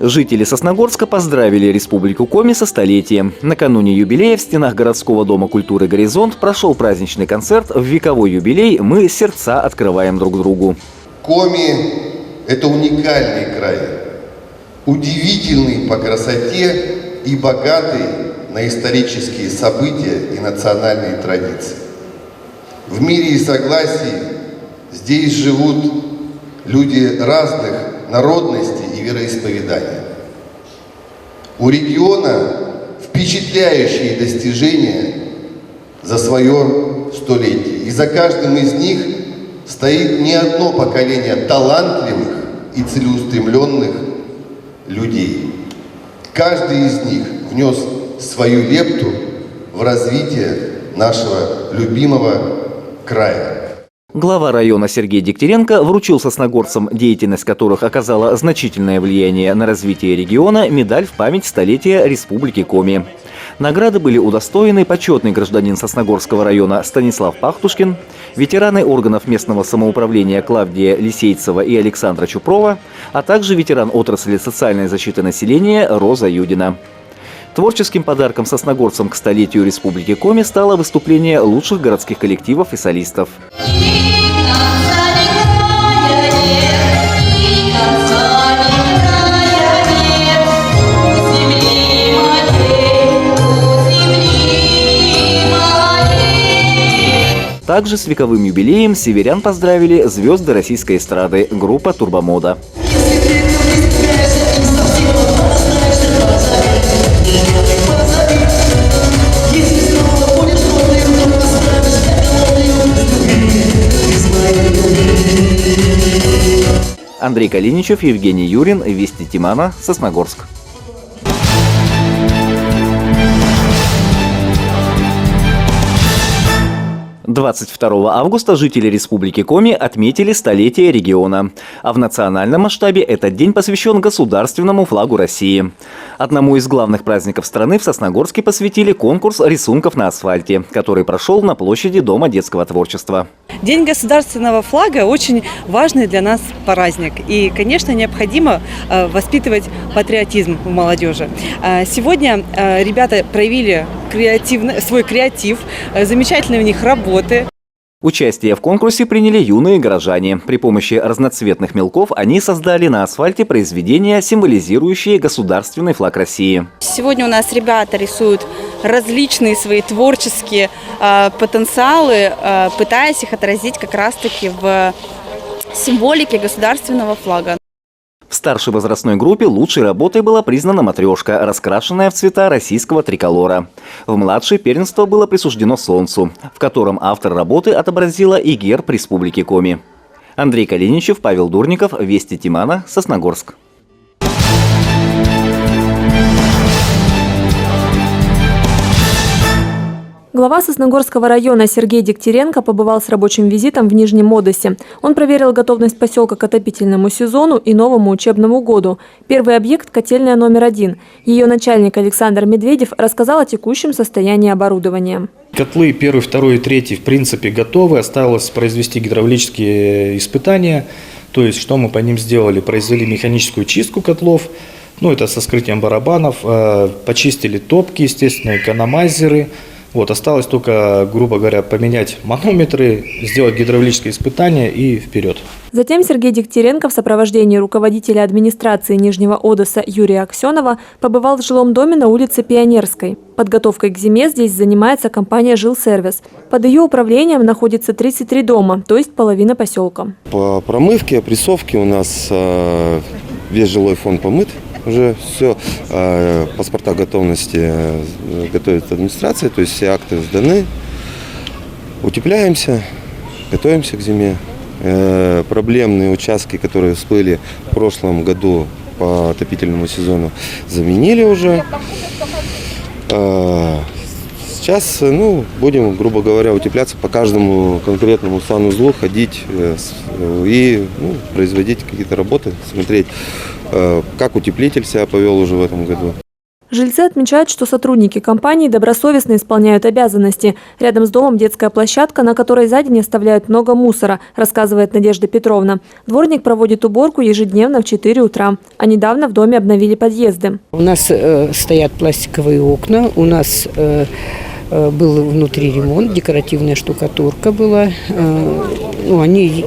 Жители Сосногорска поздравили Республику Коми со столетием. Накануне юбилея в стенах городского дома культуры «Горизонт» прошел праздничный концерт в вековой юбилей «Мы сердца открываем друг другу». Коми – это уникальный край, удивительный по красоте и богатый на исторические события и национальные традиции. В мире и согласии здесь живут люди разных народностей и вероисповедания. У региона впечатляющие достижения за свое столетие. И за каждым из них стоит не одно поколение талантливых и целеустремленных людей. Каждый из них внес свою лепту в развитие нашего любимого края. Глава района Сергей Дегтяренко вручил сосногорцам, деятельность которых оказала значительное влияние на развитие региона, медаль в память столетия Республики Коми. Награды были удостоены почетный гражданин Сосногорского района Станислав Пахтушкин, ветераны органов местного самоуправления Клавдия Лисейцева и Александра Чупрова, а также ветеран отрасли социальной защиты населения Роза Юдина. Творческим подарком сосногорцам к столетию Республики Коми стало выступление лучших городских коллективов и солистов. Также с вековым юбилеем северян поздравили звезды российской эстрады, группа «Турбомода». Андрей Калиничев, Евгений Юрин, Вести Тимана, Сосногорск. – 22 августа жители Республики Коми отметили столетие региона. А в национальном масштабе этот день посвящен государственному флагу России. Одному из главных праздников страны в Сосногорске посвятили конкурс рисунков на асфальте, который прошел на площади Дома детского творчества. День государственного флага – очень важный для нас праздник. И, конечно, необходимо воспитывать патриотизм в молодежи. Сегодня ребята проявили свой креатив, замечательные у них работы. Участие в конкурсе приняли юные горожане. При помощи разноцветных мелков они создали на асфальте произведения, символизирующие государственный флаг России. Сегодня у нас ребята рисуют различные свои творческие потенциалы, пытаясь их отразить как раз-таки в символике государственного флага. В старшей возрастной группе лучшей работой была признана матрешка, раскрашенная в цвета российского триколора. В младшей первенство было присуждено «Солнцу», в котором автор работы отобразила и герб Республики Коми. Андрей Калиничев, Павел Дурников, Вести Тимана, Сосногорск. Глава Сосногорского района Сергей Дегтяренко побывал с рабочим визитом в Нижнем Одессе. Он проверил готовность поселка к отопительному сезону и новому учебному году. Первый объект – котельная номер 1. Ее начальник Александр Медведев рассказал о текущем состоянии оборудования. Котлы 1, 2 и 3 в принципе готовы. Осталось произвести гидравлические испытания. То есть, что мы по ним сделали? Произвели механическую чистку котлов. Это со скрытием барабанов. Почистили топки, естественно, экономайзеры. Осталось только, грубо говоря, поменять манометры, сделать гидравлические испытания и вперед. Затем Сергей Дегтяренко в сопровождении руководителя администрации Нижнего Одесса Юрия Аксенова побывал в жилом доме на улице Пионерской. Подготовкой к зиме здесь занимается компания «Жилсервис». Под ее управлением находится 33 дома, то есть половина поселка. По промывке, опрессовке у нас весь жилой фонд помыт. Уже все, паспорта готовности готовит администрация, то есть все акты сданы. Утепляемся, готовимся к зиме. Проблемные участки, которые всплыли в прошлом году по отопительному сезону, заменили уже. Сейчас будем, грубо говоря, утепляться по каждому конкретному санузлу, ходить и производить какие-то работы, смотреть, как утеплитель себя повел уже в этом году. Жильцы отмечают, что сотрудники компании добросовестно исполняют обязанности. Рядом с домом детская площадка, на которой за день оставляют много мусора, рассказывает Надежда Петровна. Дворник проводит уборку ежедневно в 4 утра. А недавно в доме обновили подъезды. У нас стоят пластиковые окна, у нас был внутри ремонт, декоративная штукатурка была. Они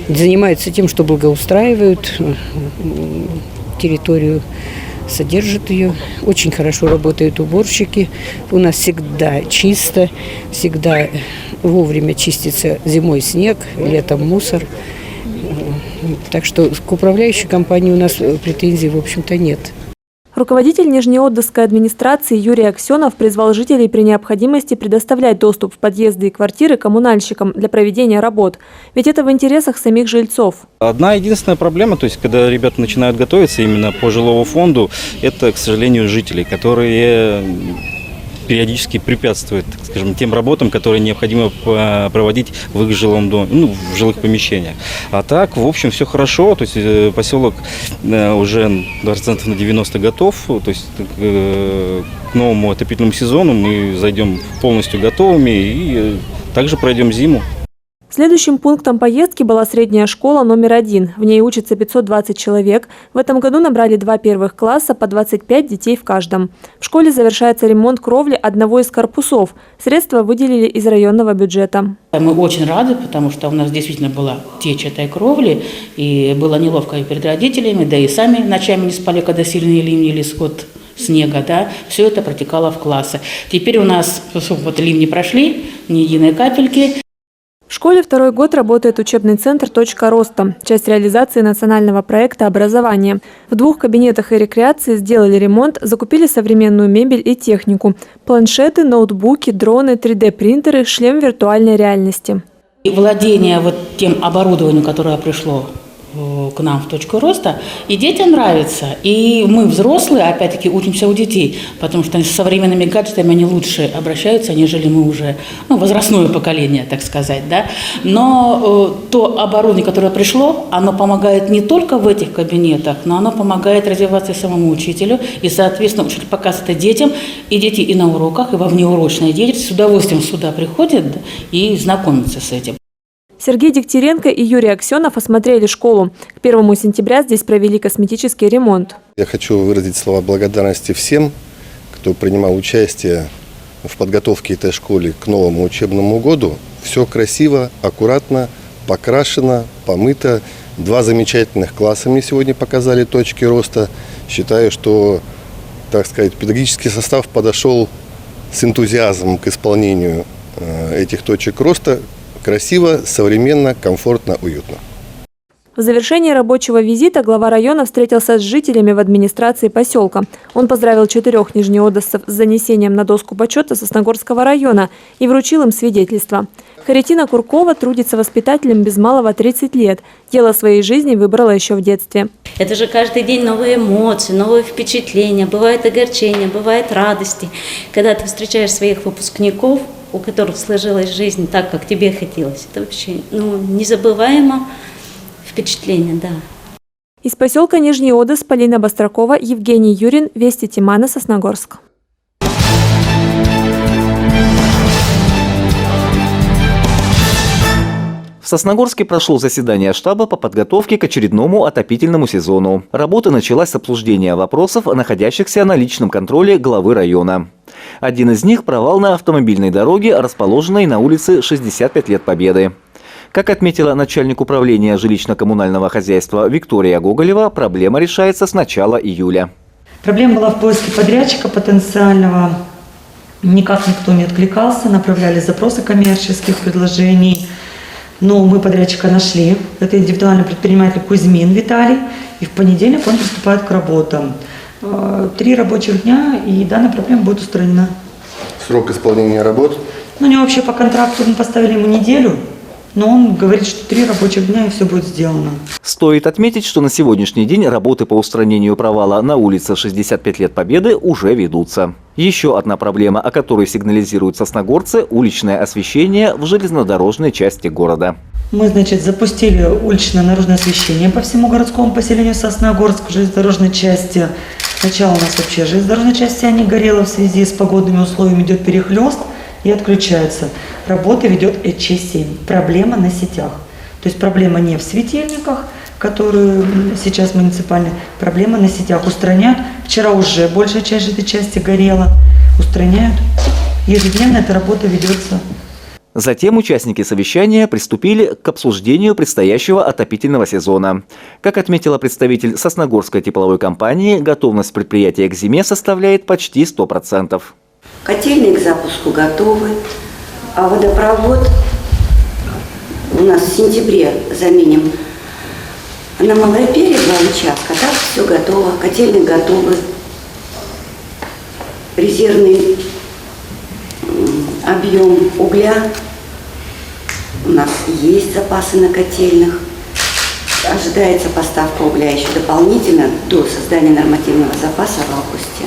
занимаются тем, что благоустраивают территорию, содержат ее. Очень хорошо работают уборщики. У нас всегда чисто, всегда вовремя чистится зимой снег, летом мусор. Так что к управляющей компании у нас претензий, в общем-то, нет. Руководитель Нижнеодесской администрации Юрий Аксенов призвал жителей при необходимости предоставлять доступ в подъезды и квартиры коммунальщикам для проведения работ. Ведь это в интересах самих жильцов. Одна единственная проблема, то есть когда ребята начинают готовиться именно по жилому фонду, это, к сожалению, жители, которые периодически препятствуют, так скажем, тем работам, которые необходимо проводить в их жилом доме, в жилых помещениях. А так, в общем, все хорошо, то есть поселок уже процентов на 90 готов, то есть к новому отопительному сезону мы зайдем полностью готовыми и также пройдем зиму. Следующим пунктом поездки была средняя школа номер 1. В ней учатся 520 человек. В этом году набрали 2 первых класса по 25 детей в каждом. В школе завершается ремонт кровли одного из корпусов. Средства выделили из районного бюджета. Мы очень рады, потому что у нас действительно была течь этой кровли, и было неловко и перед родителями, да и сами ночами не спали, когда сильные ливни или сход снега, да, все это протекало в классы. Теперь у нас ливни прошли, ни единой капельки. В школе второй год работает учебный центр «Точка роста», часть реализации национального проекта образования. В 2 кабинетах и рекреации сделали ремонт, закупили современную мебель и технику – планшеты, ноутбуки, дроны, 3D-принтеры, шлем виртуальной реальности. И владение тем оборудованием, которое пришло к нам в «Точку роста», и детям нравится. И мы, взрослые, опять-таки, учимся у детей, потому что с современными гаджетами они лучше обращаются, нежели мы уже, возрастное поколение, так сказать, да. Но то оборудование, которое пришло, оно помогает не только в этих кабинетах, но оно помогает развиваться и самому учителю, и, соответственно, учитель показывает это детям, и дети и на уроках, и во внеурочной деятельности с удовольствием сюда приходят и знакомятся с этим. Сергей Дегтяренко и Юрий Аксенов осмотрели школу. К 1 сентября здесь провели косметический ремонт. Я хочу выразить слова благодарности всем, кто принимал участие в подготовке этой школы к новому учебному году. Все красиво, аккуратно, покрашено, помыто. 2 замечательных класса мне сегодня показали точки роста. Считаю, что, так сказать, педагогический состав подошел с энтузиазмом к исполнению этих точек роста. Красиво, современно, комфортно, уютно. В завершении рабочего визита глава района встретился с жителями в администрации поселка. Он поздравил 4 нижнеодесцев с занесением на доску почета Сосногорского района и вручил им свидетельство. Харитина Куркова трудится воспитателем без малого 30 лет. Дело своей жизни выбрала еще в детстве. Это же каждый день новые эмоции, новые впечатления. Бывают огорчения, бывают радости. Когда ты встречаешь своих выпускников, у которых сложилась жизнь так, как тебе хотелось. Это вообще незабываемо впечатление, да. Из поселка Нижний Одесс Полина Бастракова, Евгений Юрин, Вести Тимана, Сосногорск. В Сосногорске прошло заседание штаба по подготовке к очередному отопительному сезону. Работа началась с обсуждения вопросов, находящихся на личном контроле главы района. Один из них – провал на автомобильной дороге, расположенной на улице 65 лет Победы. Как отметила начальник управления жилищно-коммунального хозяйства Виктория Гоголева, проблема решается с начала июля. Проблема была в поиске подрядчика потенциального. Никак никто не откликался, направляли запросы коммерческих предложений. Но мы подрядчика нашли. Это индивидуальный предприниматель Кузьмин Виталий. И в понедельник он приступает к работам. 3 рабочих дня, и данная проблема будет устранена. Срок исполнения работ? У него вообще по контракту мы поставили ему неделю. Но он говорит, что 3 рабочих дня и все будет сделано. Стоит отметить, что на сегодняшний день работы по устранению провала на улице 65 лет Победы уже ведутся. Еще одна проблема, о которой сигнализируют сосногорцы – уличное освещение в железнодорожной части города. Мы, запустили уличное наружное освещение по всему городскому поселению Сосногорск в железнодорожной части. Сначала у нас вообще железнодорожная часть вся не горела в связи с погодными условиями, идет перехлест и отключается. Работы ведет ЭЧ-7. Проблема на сетях. То есть проблема не в светильниках, которые сейчас муниципальные, проблема на сетях. Устраняют. Вчера уже большая часть этой части горела. Устраняют. Ежедневно эта работа ведется. Затем участники совещания приступили к обсуждению предстоящего отопительного сезона. Как отметила представитель Сосногорской тепловой компании, готовность предприятия к зиме составляет почти 100%. Котельные к запуску готовы, а водопровод у нас в сентябре заменим на Малой Пере 2 участка. Так все готово, котельные готовы, резервный объем угля. У нас есть запасы на котельных. Ожидается поставка угля еще дополнительно до создания нормативного запаса в августе.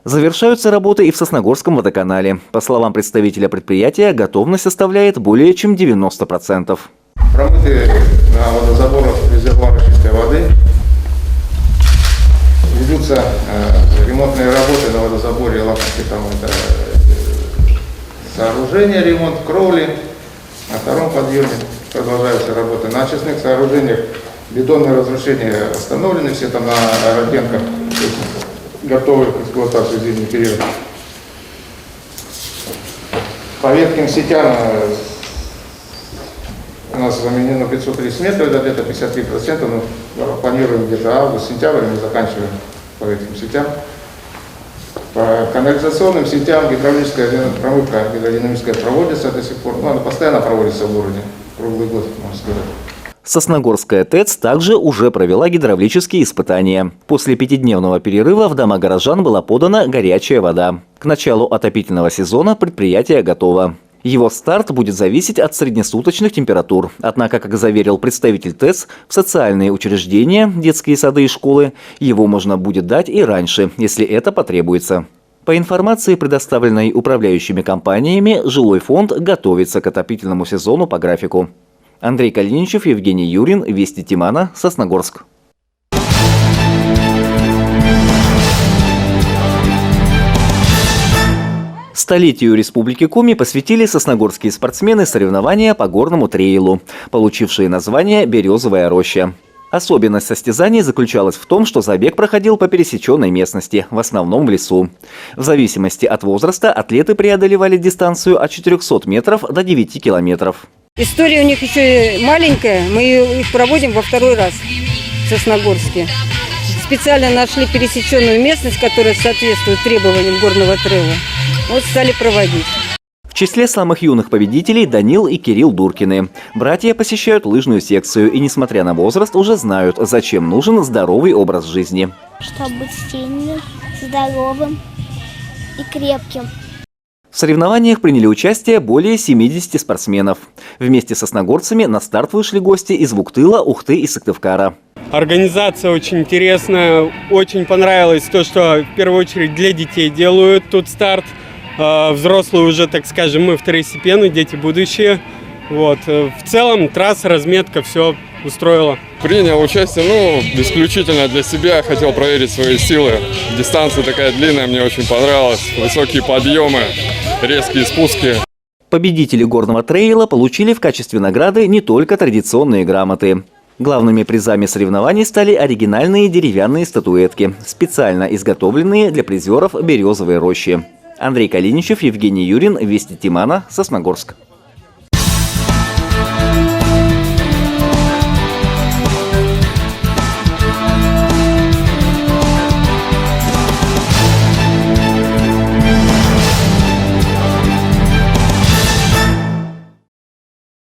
Завершаются работы и в Сосногорском водоканале. По словам представителя предприятия, готовность составляет более чем 90%. Промыты на водозаборах резервуары чистой воды. Ведутся ремонтные работы на водозаборе Лапинки, там это сооружение, ремонт кровли. На втором подъеме продолжаются работы. На очистных сооружениях бетонные разрушения остановлены, все там на Роденках готовы к эксплуатации в зимний период. По ветхим сетям у нас заменено 530 метров, это где-то 53%, но планируем где-то август-сентябрь, мы заканчиваем по ветхим сетям. По канализационным сетям гидравлическая промывка гидродинамическая проводится до сих пор. Ну, она постоянно проводится в городе, круглый год, можно сказать. Сосногорская ТЭЦ также уже провела гидравлические испытания. После 5-дневного перерыва в дома горожан была подана горячая вода. К началу отопительного сезона предприятие готово. Его старт будет зависеть от среднесуточных температур. Однако, как заверил представитель ТЭЦ, в социальные учреждения, детские сады и школы, его можно будет дать и раньше, если это потребуется. По информации, предоставленной управляющими компаниями, жилой фонд готовится к отопительному сезону по графику. Андрей Калиничев, Евгений Юрин, Вести Тимана, Сосногорск. Столетию Республики Коми посвятили сосногорские спортсмены соревнования по горному трейлу, получившие название «Березовая роща». Особенность состязаний заключалась в том, что забег проходил по пересеченной местности, в основном в лесу. В зависимости от возраста атлеты преодолевали дистанцию от 400 метров до 9 километров. История у них еще маленькая, мы их проводим во второй раз в Сосногорске. Специально нашли пересеченную местность, которая соответствует требованиям горного трейла. Вот стали проводить. В числе самых юных победителей Данил и Кирилл Дуркины. Братья посещают лыжную секцию и, несмотря на возраст, уже знают, зачем нужен здоровый образ жизни. Чтобы быть сильным, здоровым и крепким. В соревнованиях приняли участие более 70 спортсменов. Вместе с сосногорцами на старт вышли гости из Вуктыла, Ухты и Сыктывкара. Организация очень интересная. Очень понравилось то, что в первую очередь для детей делают тут старт. Взрослые уже, так скажем, мы второстепенные, дети будущее. Вот. В целом трасса, разметка, все устроила. Принял участие, исключительно для себя. Хотел проверить свои силы. Дистанция такая длинная, мне очень понравилась. Высокие подъемы, резкие спуски. Победители горного трейла получили в качестве награды не только традиционные грамоты. Главными призами соревнований стали оригинальные деревянные статуэтки, специально изготовленные для призеров Березовой рощи. Андрей Калиничев, Евгений Юрин, Вести Тимана, Сосногорск.